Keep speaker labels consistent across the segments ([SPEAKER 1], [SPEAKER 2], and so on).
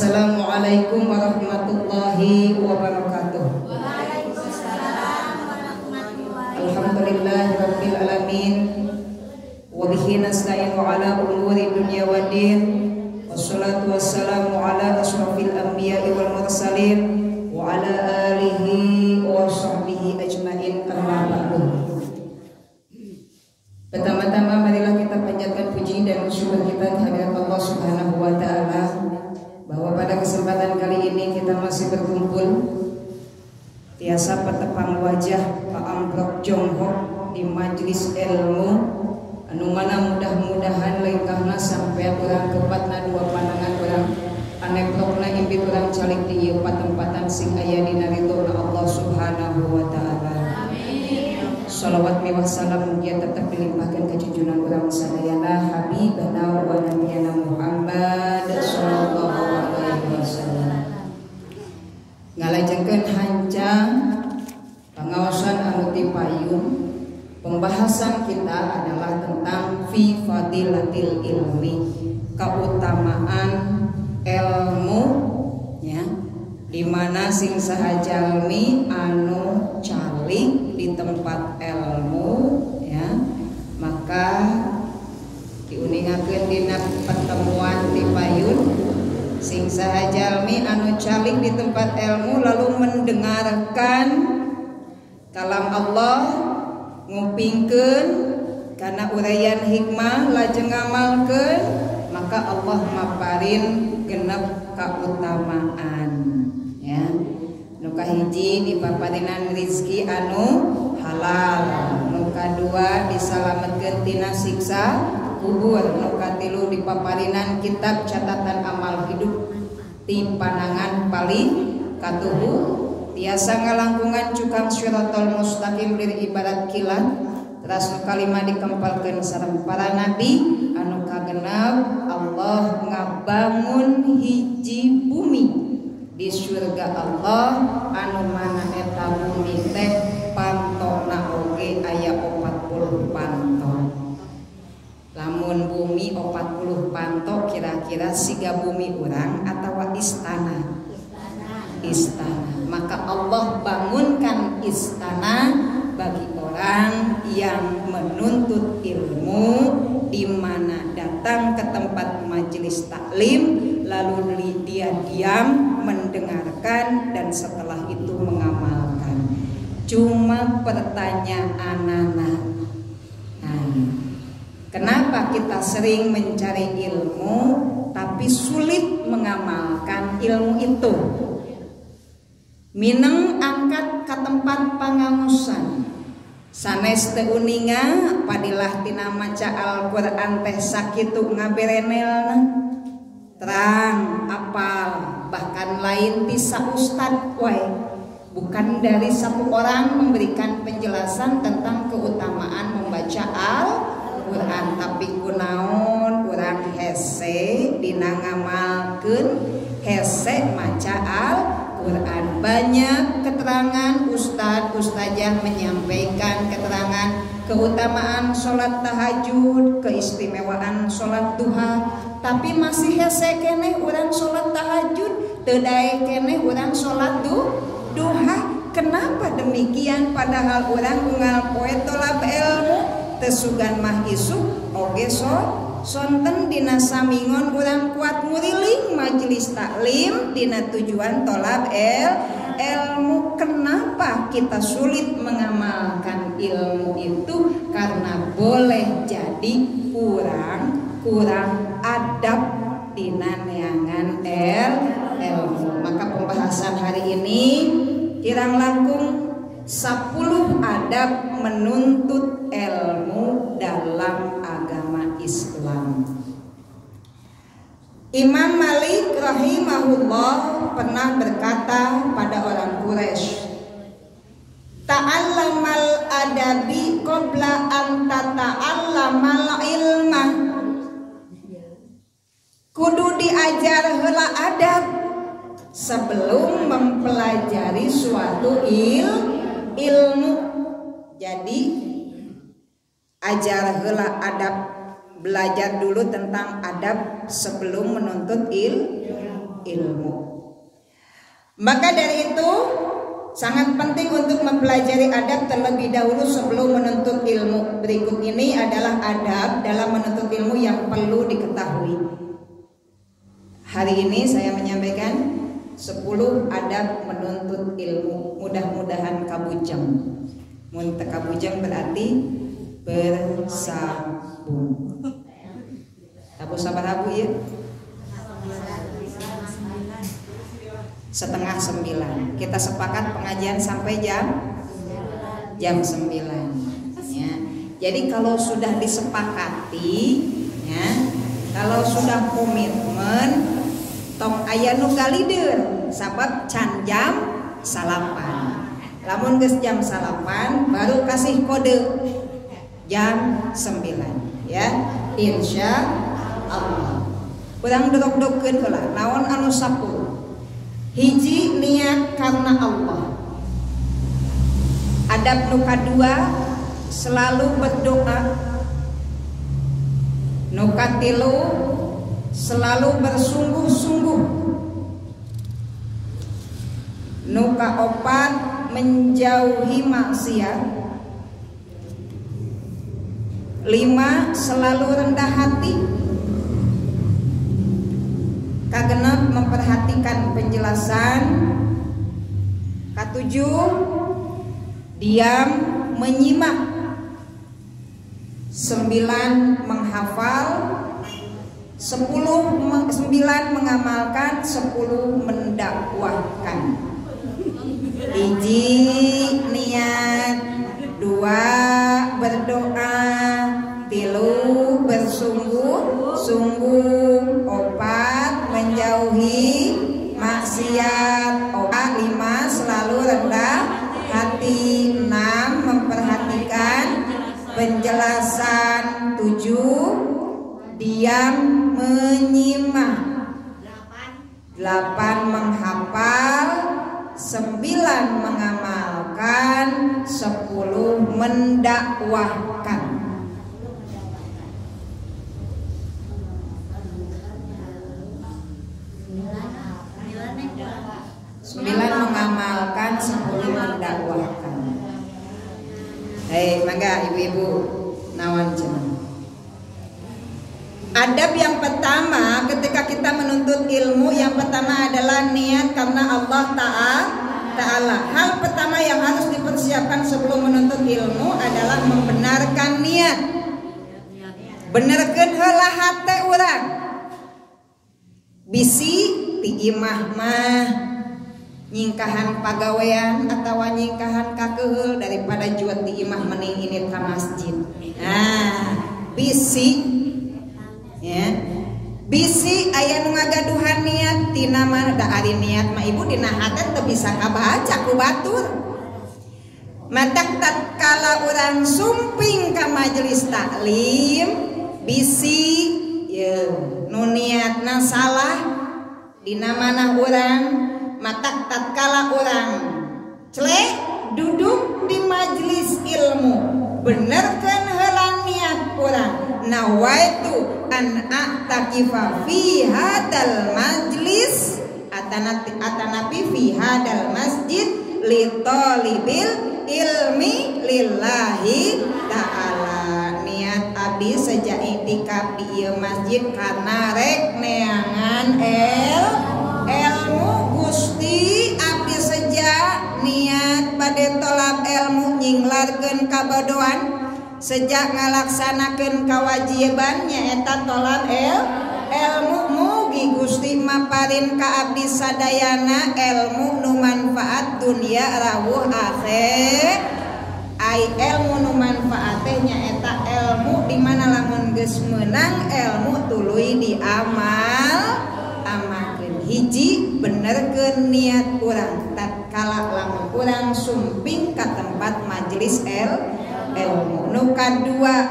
[SPEAKER 1] Assalamualaikum warahmatullahi wabarakatuh.
[SPEAKER 2] Waalaikumsalam warahmatullahi wabarakatuh.
[SPEAKER 1] Alhamdulillahirabbil alamin. Wa bihi nasta'inu ala umuri dunya waddin. Wassalatu wassalamu ala asyrafil anbiya'i wal mursalin wa ala alihi wa sahbihi ajmain, amma ba'du. Pertama-tama marilah kita panjatkan puji dan syukur kita kehadirat Allah Subhanahu wa taala bahwa pada kesempatan kali ini kita masih berkumpul tiasa petepang wajah Pak Ambrok Jonghok di majelis ilmu anu mana mudah-mudahan lengkahna sampai urang kepatna dua pandangan urang aneprokna imbit urang calik di ieu patempatan sing aya dina ridhona Allah Subhanahu wa taala. Salawat mewah salam mugia tetap dilimpahkan ke junjungan urang sadayana habibana wa nabiyana Muhammad sallallahu alaihi wasallam. Ngalajengkeun hancang pengawasan anu ti payung. Pembahasan kita adalah tentang fi fadilatil ilmi, keutamaan ilmu ya, di mana sing sahajalmi anu calik di tempat ilmu ya, maka diuningakeun dina pertemuan ti payun sing sahajalmi anu calik di tempat ilmu lalu mendengarkan kalam Allah, ngupingkeun kana uraian hikmah lajeng ngamalkeun, maka Allah maparin genep kautamaan ya. Nu kahiji dipaparinan rezeki anu halal, nu kadua disalametkeun tina siksa kubur, nu katilu dipaparinan kitab catatan amal hidup ti panangan paling katuhu, tiasa ngalangkungan cukang syiratal mustaqim lir ibarat kilat, teras nu kalima dikempalkeun sareng para nabi anu kagenep Allah ngabangun hiji bumi di surga Allah anu mana eta bumi teh pantona oge aya 40 panto. Lamun bumi 40 panto kira-kira siga bumi urang atawa istana? Istana. Maka Allah bangunkan istana bagi orang yang menuntut ilmu, di mana datang ke tempat majelis taklim lalu dia diam mendengarkan dan setelah itu mengamalkan. Cuma pertanyaan anak-anak, kenapa kita sering mencari ilmu tapi sulit mengamalkan ilmu itu? Mineng angkat ke tempat pangaosan sanes teu uninga padilah tina maca Al-Qur'an teh sakitu ngaberenelna terang apal, bahkan lain ti saustad wae, bukan dari satu orang memberikan penjelasan tentang keutamaan membaca Al-Qur'an, tapi kunaon urang hese dina ngamalkeun hese maca Al-Qur'an. Banyak keterangan ustad-ustazah menyampaikan keterangan keutamaan sholat tahajud, keistimewaan sholat duha, tapi masih hese keneh urang sholat tahajud, teu dae keneh urang sholat duha. Kenapa demikian? Padahal urang unggal poe tolab ilmu teu sugan mah isuk oge sonten dina samingon urang kuat muriling majelis taklim dina tujuan tolab ilmu. Kenapa kita sulit mengamalkan ilmu itu? Karena boleh jadi kurang adab dina neangan ilmu. Maka pembahasan hari ini kirang langkung 10 adab menuntut ilmu dalam agama Islam. Imam Malik rahimahullah pernah berkata pada orang Quraisy, ta'allamal adabi qabla an tata'allamal ilmah. Kudu diajar heula adab sebelum mempelajari suatu ilmu. Jadi ajar heula adab, belajar dulu tentang adab sebelum menuntut ilmu. Maka dari itu sangat penting untuk mempelajari adab terlebih dahulu sebelum menuntut ilmu. Berikut ini adalah adab dalam menuntut ilmu yang perlu diketahui. Hari ini saya menyampaikan 10 adab menuntut ilmu. Mudah-mudahan kabujang. Mun teu kabujang berarti bersambung. Abu sabar abu ya. 8:30. Kita sepakat pengajian sampai jam 9 ya. Jadi kalau sudah disepakati ya, kalau sudah komitmen tong aya nu galideur sabab can jam 8. Lamun geus jam 8 baru kasih kode jam 9 ya. Insya Allah. Urang dodok-dodkeun heula naon anu 10. Hiji, niat karena Allah. Adab nu kadua, selalu berdoa. Nu katilu, selalu bersungguh-sungguh. Nu kaopat, menjauhi maksiat. 5, selalu rendah hati. Kagenep memperhatikan penjelasan. Ketujuh, diam menyimak. 9, menghafal. 9 mengamalkan. 10 mendakwahkan. Hiji, niat. 2, berdoa. 3, bersungguh-sungguh. 4, menjauhi maksiat. 5, selalu rendah hati. 6, memperhatikan penjelasan. 7, diam menyimak. 8, menghafal. 9, mengamalkan. 10, mendakwahkan. 9 mengamalkan, 10 mendakwahkan. Hei, mangga ibu-ibu nawan cenah. Adab yang pertama ketika kita menuntut ilmu, yang pertama adalah niat karena Allah Ta'ala. Hal pertama yang harus dipersiapkan sebelum menuntut ilmu adalah membenarkan niat. Benerkeun heula hate urang. Bisi ti imah mah nyingkahan pagawean atau nyingkahan kakeul daripada jual di imah mending ini ka masjid. Nah, bisi ya. Bisi aya nu ngagaduhan niat tina mana da ari niat mah ibu dina hate teu bisa kabaca ku batur. Matak tatkala urang sumping ka majelis taklim bisi ye nu niatna salah dina mana urang matak tatkala urang celek duduk di majelis ilmu benerkeun heula niat urang nawaitu an a'takifa fi hadal majlis atanapi fi hadal masjid li talibil ilmi lillahi ta'ala. Niat abdi sejak iktikaf di ieu masjid karena rek neangan ilmu Gusti abdi sejak niat bade tolab ilmu nyinglarkeun kabodohan sejak ngalaksanakeun kewajiban nyaeta tolab ilmu mugi Gusti maparin ka abdi sadayana ilmu nu manfaat dunia rawuh akhir. Ai ilmu nu manfaat teh nyaeta ilmu di mana lamun geus meunang ilmu tuluy amalkeun. Hiji benerkeun niat urang tatkala lamun urang sumping ka tempat majelis ilmu. Nu kadua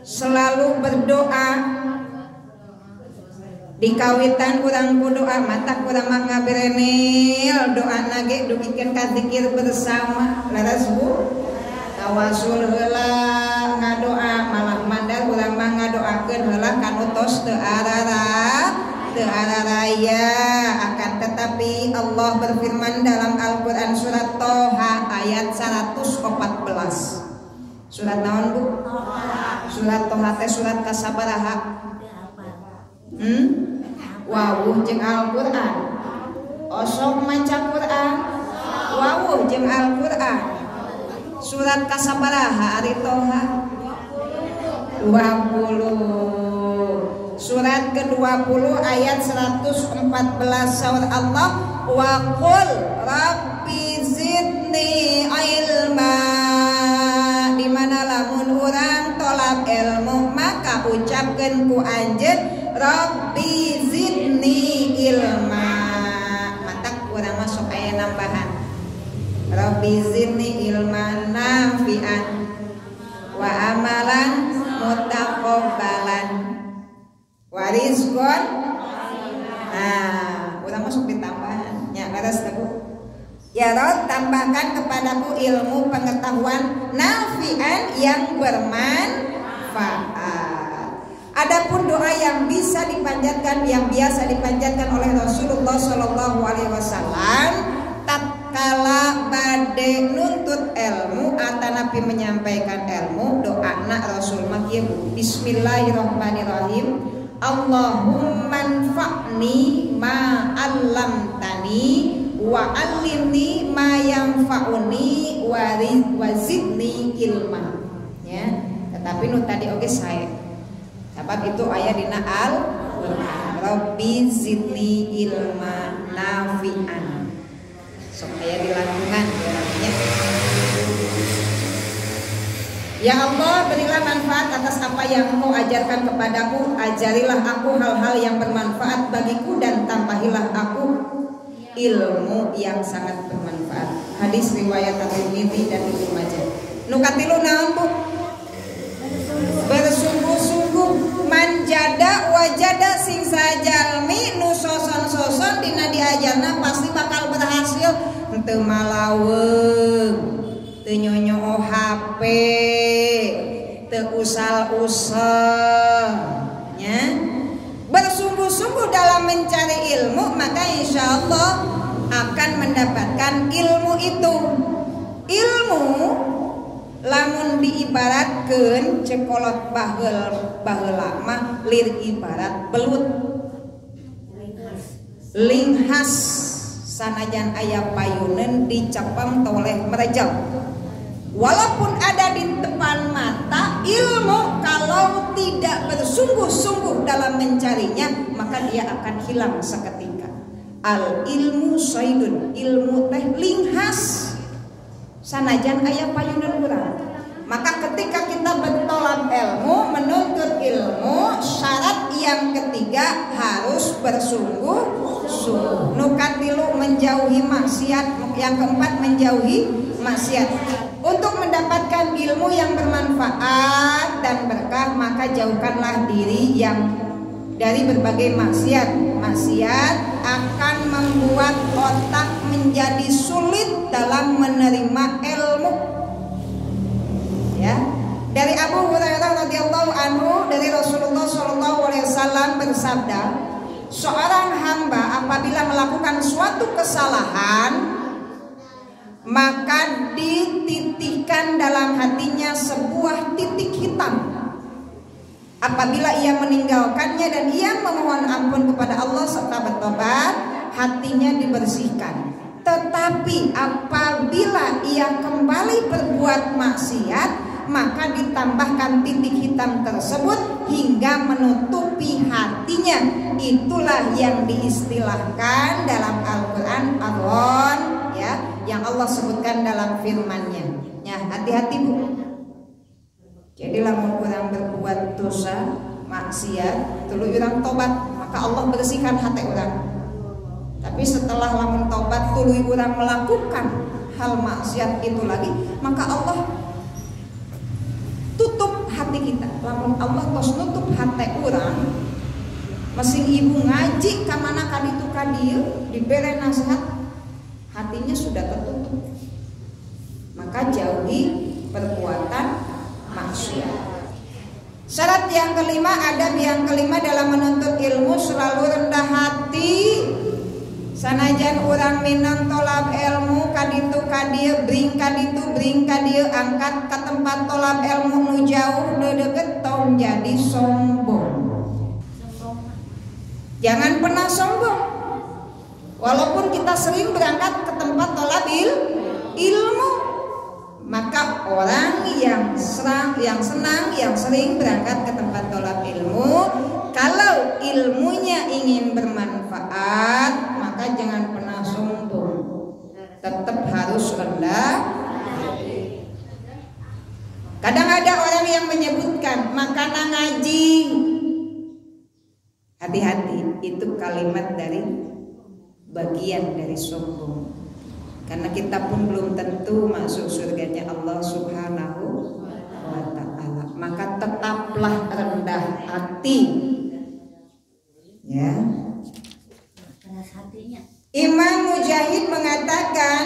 [SPEAKER 1] selalu berdoa. Dikawitan urang kudoa mata urang mah ngaberenil doa nage dugikeun ka zikir bersama laras bu tawasul heula ngadoa malah mandal urang mah ngadoakeun heula kanu tos teu teu araraya. Akan tetapi Allah berfirman dalam Al-Qur'an surat Toha ayat 114. Surat naon Bu? Surat Toha teh surat kasabaraha? Wawuh jeung Al-Qur'an. Osok maca Qur'an. Wawuh jeung Al-Qur'an. Surat kasabaraha ari Toha? 20. Surat ke-20 ayat 114 saur Allah wa qul rabbi zidni ilma. Di mana lamun urang tolab ilmu maka ucapkeun ku anjeun rabbi zidni ilma. Matak urang masuk aya nambahan rabbi zidni ilman nafi'an wa amalan mutaqabbalan wa rizqan. Urang masuk di tambahan nya beres Bu. Ya Rabb, tambahkan kepadaku ilmu pengetahuan nafi'an yang bermanfaat. Adapun doa yang bisa dipanjatkan, yang biasa dipanjatkan oleh Rasulullah Shallallahu Alaihi Wasallam tatkala bade nuntut ilmu atau Nabi menyampaikan ilmu, doa nak Rasul makia Bismillahirrahmanirrahim. Allahumma anfa'ni ma 'allamtani wa 'allimni ma yanfa'uni wa zidni ilma. Ya, tetapi nu tadi oke saya. Sebab itu aya dina Al-Qur'an. Rabbi zidni ilma nafi'an. Sok aya dilakukan artinya. Ya Allah, berilah manfaat atas apa yang Engkau ajarkan kepadaku. Ajarilah aku hal-hal yang bermanfaat bagiku dan tambahilah aku ilmu yang sangat bermanfaat. Hadis riwayat At-Tirmidzi dan Ibnu Majah. Nu katilu naon Bu? Bersungguh-sungguh manjada wajada sing sajalmi nu soson-soson dina diajarna pasti bakal berhasil. Henteu malaweung, teu nyonyo HP, teu usal-usal nya. Bersungguh-sungguh dalam mencari ilmu, maka insya Allah akan mendapatkan ilmu itu. Ilmu lamun diibaratkeun cekolot baheula mah lir ibarat belut linghas sanajan aya payuneun dicepeng toleh merejel. Walaupun ada di depan mata, ilmu kalau tidak bersungguh-sungguh dalam mencarinya maka dia akan hilang seketika. Al ilmu saydun, ilmu teh linghas sanajan aya payuneun urang. Maka ketika kita bertolak ilmu, menuntut ilmu, syarat yang ketiga harus bersungguh-sungguh. Nu katilu menjauhi maksiat, yang keempat menjauhi maksiat. Untuk mendapatkan ilmu yang bermanfaat dan berkah, maka jauhkanlah diri yang dari berbagai maksiat. Maksiat akan membuat otak menjadi sulit dalam menerima ilmu. Ya, dari Abu Hurairah radhiyallahu anhu dari Rasulullah Shallallahu Alaihi Wasallam bersabda, seorang hamba apabila melakukan suatu kesalahan maka dititikkan dalam hatinya sebuah titik hitam. Apabila ia meninggalkannya dan ia memohon ampun kepada Allah serta bertobat, hatinya dibersihkan. Tetapi apabila ia kembali berbuat maksiat, maka ditambahkan titik hitam tersebut hingga menutupi hatinya. Itulah yang diistilahkan dalam Al-Quran Ar-Ron, ya, yang Allah sebutkan dalam firman-Nya. Ya, hati-hati Bu. Jadi lamun orang berbuat dosa maksiat, tuluy urang tobat, maka Allah bersihkan hati orang. Tapi setelah lamun tobat tuluy urang melakukan hal maksiat itu lagi, maka Allah tutup hati kita. Lamun Allah tos nutup hati orang, mesin ibu ngaji kamana kaditu kadieu dibere nasihat, hatinya sudah tertutup. Maka jauhi perbuatan maksiat. Syarat yang kelima, adab yang kelima dalam menuntut ilmu selalu rendah hati. Sanajan urang minang tolab ilmu kaditu kadieu bring kaditu bring kadieu angkat ke tempat tolab ilmu nu jauh nu deukeut tong jadi sombong. Jangan pernah sombong. Walaupun kita sering berangkat ke tempat tolab ilmu, maka orang yang senang, yang sering berangkat ke tempat tolab ilmu, kalau ilmunya ingin bermanfaat, maka jangan pernah sombong. Tetap harus rendah. Kadang ada orang yang menyebutkan makanan ngaji. Hati-hati, itu kalimat dari bagian dari sombong. Karena kita pun belum tentu masuk surganya Allah Subhanahu wa ta'ala. Maka tetaplah rendah hati. Ya. Imam Mujahid mengatakan,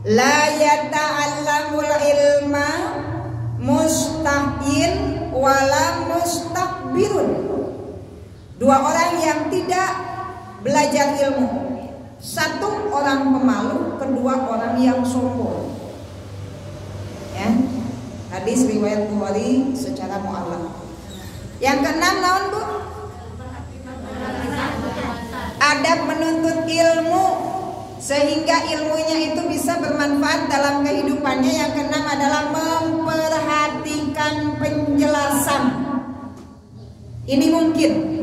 [SPEAKER 1] la yata'allamul ilma mustahyin wala mustakbirun. Dua orang yang tidak belajar ilmu, satu orang pemalu, kedua orang yang sombong. Ya, hadis riwayat Bukhari secara mu'allaq. Yang keenam naon Bu? Adab menuntut ilmu sehingga ilmunya itu bisa bermanfaat dalam kehidupannya. Yang keenam adalah memperhatikan penjelasan. Ini mungkin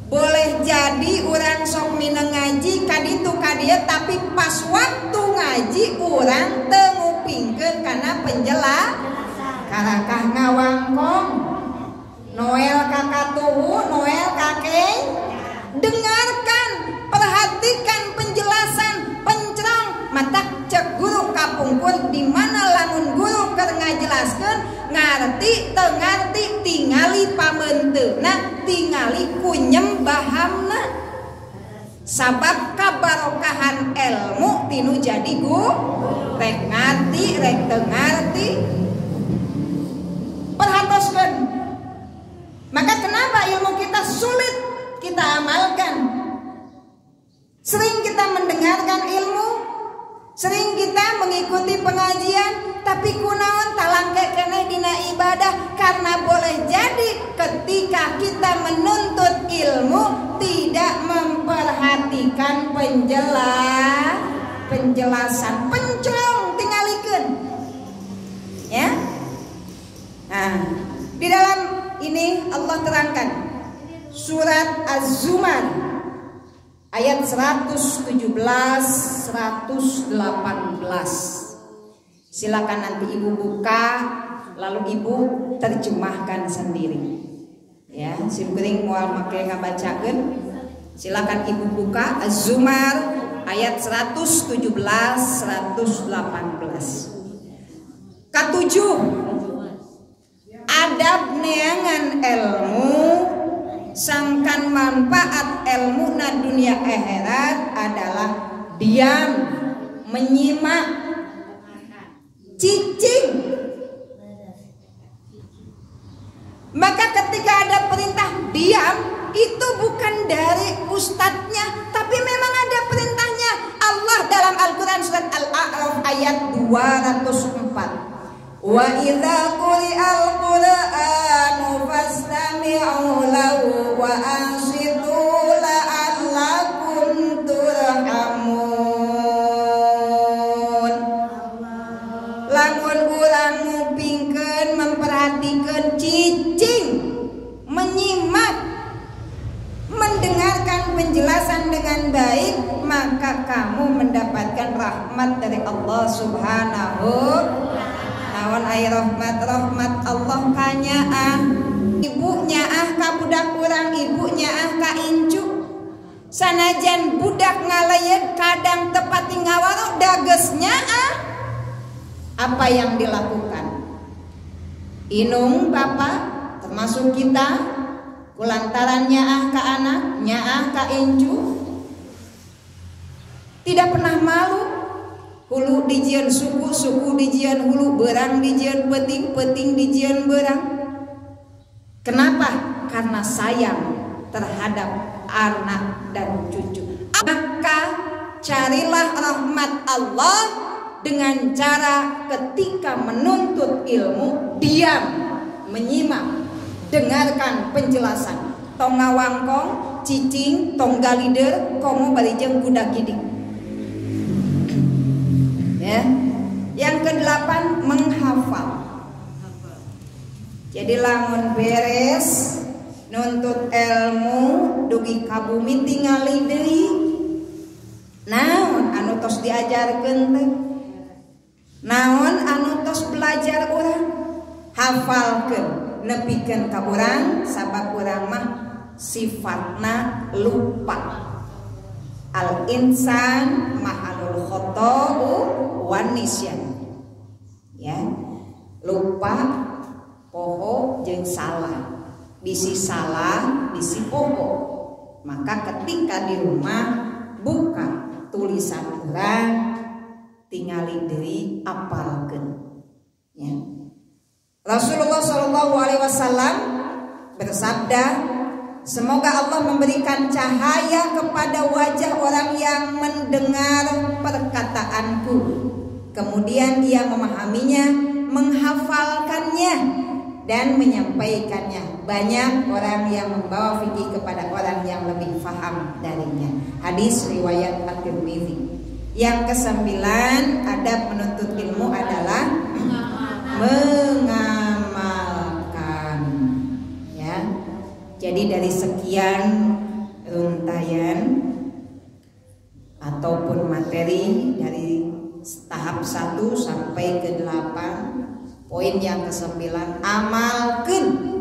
[SPEAKER 1] boleh jadi orang sok mineng ngaji kaditu kadia, tapi pas waktu ngaji orang teu ngupingkeun kana penjelasan. Karakah ngawangkong Noel kakatuhu, Noel kakek. Dengarkan, perhatikan penjelasan, pencerang. Matak cek guru kapungkur di mana lamun guru keur ngajelaskeun ngarti teu ngarti tingali pamenteuna, tingali kunyembahamna. Sabab kabarokahan ilmu tinu jadi guru, rek ngarti rek teu ngarti. Perhatoskeun. Maka kenapa ilmu kita sulit kita amalkan? Sering kita mendengarkan ilmu, sering kita mengikuti pengajian, tapi kunaon talangke keneh dina ibadah. Karena boleh jadi ketika kita menuntut ilmu tidak memperhatikan penjelasan, pencolong tingalikeun. Ya. Nah, di dalam ini Allah terangkan surat Az-Zumar ayat 117, 118. Silakan nanti Ibu buka, lalu Ibu terjemahkan sendiri. Ya, simkuring moal make ngabacakeun. Silakan Ibu buka Az-Zumar ayat 117, 118. Katujuh, adab neangan ilmu sangkan manfaat ilmu na dunia akhirat adalah diam, menyimak, cicing. Maka ketika ada perintah diam, itu bukan dari ustadznya, tapi memang ada perintahnya. Allah dalam Al-Quran surat Al-A'raf ayat 204. Wa idza quri'al Qur'anu fastami'u lahu wa ansitu la'allakum turhamun. Lamun urang ngupingkeun, memperhatikeun, cicing, menyimak, mendengarkan penjelasan dengan baik, maka kamu mendapatkan rahmat dari Allah Subhanahu. Naon aya rahmat Allah kanyaah ibunya ka budak urang, ibunya ka incu. Sanajan budak ngaleyeun kadang tepati ngawaro dagesnya apa yang dilakukan? Inung bapak termasuk kita kulantaran nyaah ka anak, nyaah ka incu, tidak pernah malu. Hulu dijieun suku, suku dijieun hulu, berang dijieun peting, peting dijieun berang. Kenapa? Karena sayang terhadap anak dan cucu. Maka carilah rahmat Allah dengan cara ketika menuntut ilmu diam, menyimak, dengarkan penjelasan. Tong ngawangkong, cicing, tong galider, komo barijeng budak gidik. Ya. Yang ke-8 menghafal. Jadi lamun beres nuntut ilmu dugi ka bumi tingali deui. Naon anu tos diajarkeun teh? Naon anu tos belajar urang? Hafalkeun, nepikeun ka urang sabab urang mah sifatna lupa. Al insan mahalul khata'u wan nisyan. Ya. Lupa, poho jeung salah. Bisi salah, bisi poho. Maka ketika di rumah buka tulisan urang tingali deui apalkeun. Ya. Rasulullah sallallahu alaihi wasallam bersabda, semoga Allah memberikan cahaya kepada wajah orang yang mendengar perkataanku, kemudian ia memahaminya, menghafalkannya, dan menyampaikannya. Banyak orang yang membawa fikih kepada orang yang lebih faham darinya. Hadis riwayat At-Tirmidzi. Yang ke-9 adab menuntut ilmu adalah mengamalkan. Ya. Jadi dari sekian rangkaian ataupun materi dari tahap 1 sampai ke 8, poin yang ke-9 amalkan.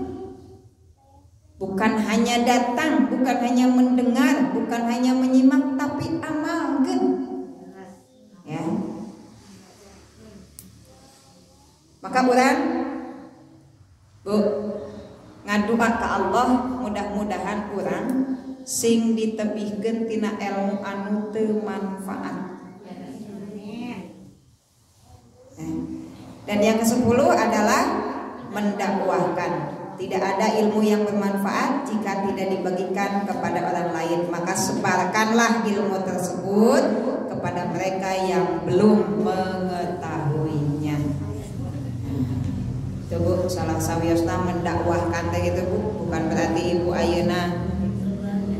[SPEAKER 1] Bukan hanya datang, bukan hanya mendengar, bukan hanya menyimak, tapi amalkan. Ya. Maka urang Bu ngadua ka Allah, mudah-mudahan urang sing ditebihkeun tina ilmu anu teu manfaat. Dan yang ke-10 adalah mendakwahkan. Tidak ada ilmu yang bermanfaat jika tidak dibagikan kepada orang lain. Maka sebarkanlah ilmu tersebut kepada mereka yang belum mengetahuinya. Itu Bu, salah sawiosna mendakwahkan teh gitu Bu, bukan berarti ibu ayeuna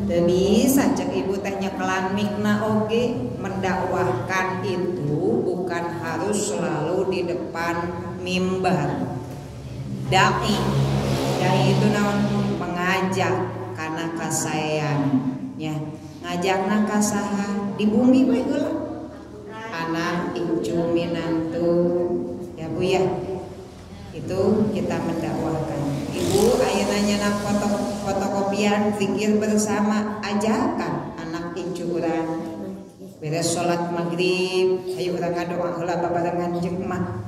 [SPEAKER 1] teu bisa cek ibu teh nyekelan mikna oge. Mendakwahkan itu bukan harus selalu di depan mimbar. Dai itu naon? Mengajak karena kasayan, ya. Ngajakna ka saha? Di bumi we heula. Anak, incu, minantu, ya Bu ya. Itu kita mendakwahkan. Ibu ayeuna nyana fotokopian zikir bersama, ajakan anak incu urang. Beres sholat maghrib, ayo urang ngadoa heula babarengan jeung emak.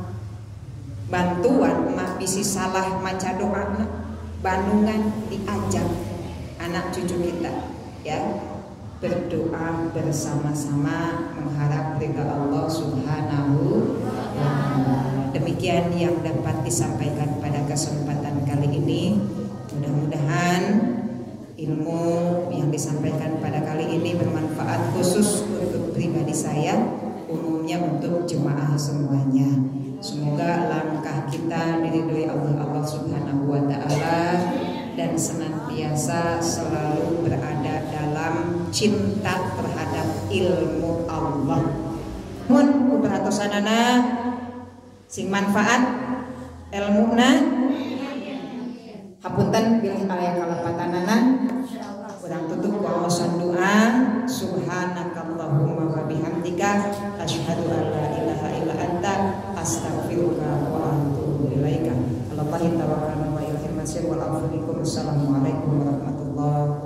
[SPEAKER 1] Bantuan emak bisi salah maca doana, bandungan diajak anak cucu kita, ya. Berdoa bersama-sama mengharap ridha Allah Subhanahu wa ta'ala. Demikian yang dapat disampaikan pada kesempatan kali ini. Mudah-mudahan ilmu yang disampaikan pada kali ini bermanfaat khusus untuk pribadi saya, umumnya untuk jemaah semuanya. Semoga langkah kita diridhoi Allah Subhanahu wa ta'ala dan senantiasa selalu berada dalam cinta terhadap ilmu Allah. Mun kuperhatosanana sing manfaat ilmuna hapunten bilih aya kalepatanana urang tutup ku awasan doa. Subhanakallahumma wa bihamdika asyhadu an la ilaha illa anta astaghfiruka wa atubu ilaika. Allahi tawakkalna wa ilaihi masir wal afwu. Assalamualaikum warahmatullahi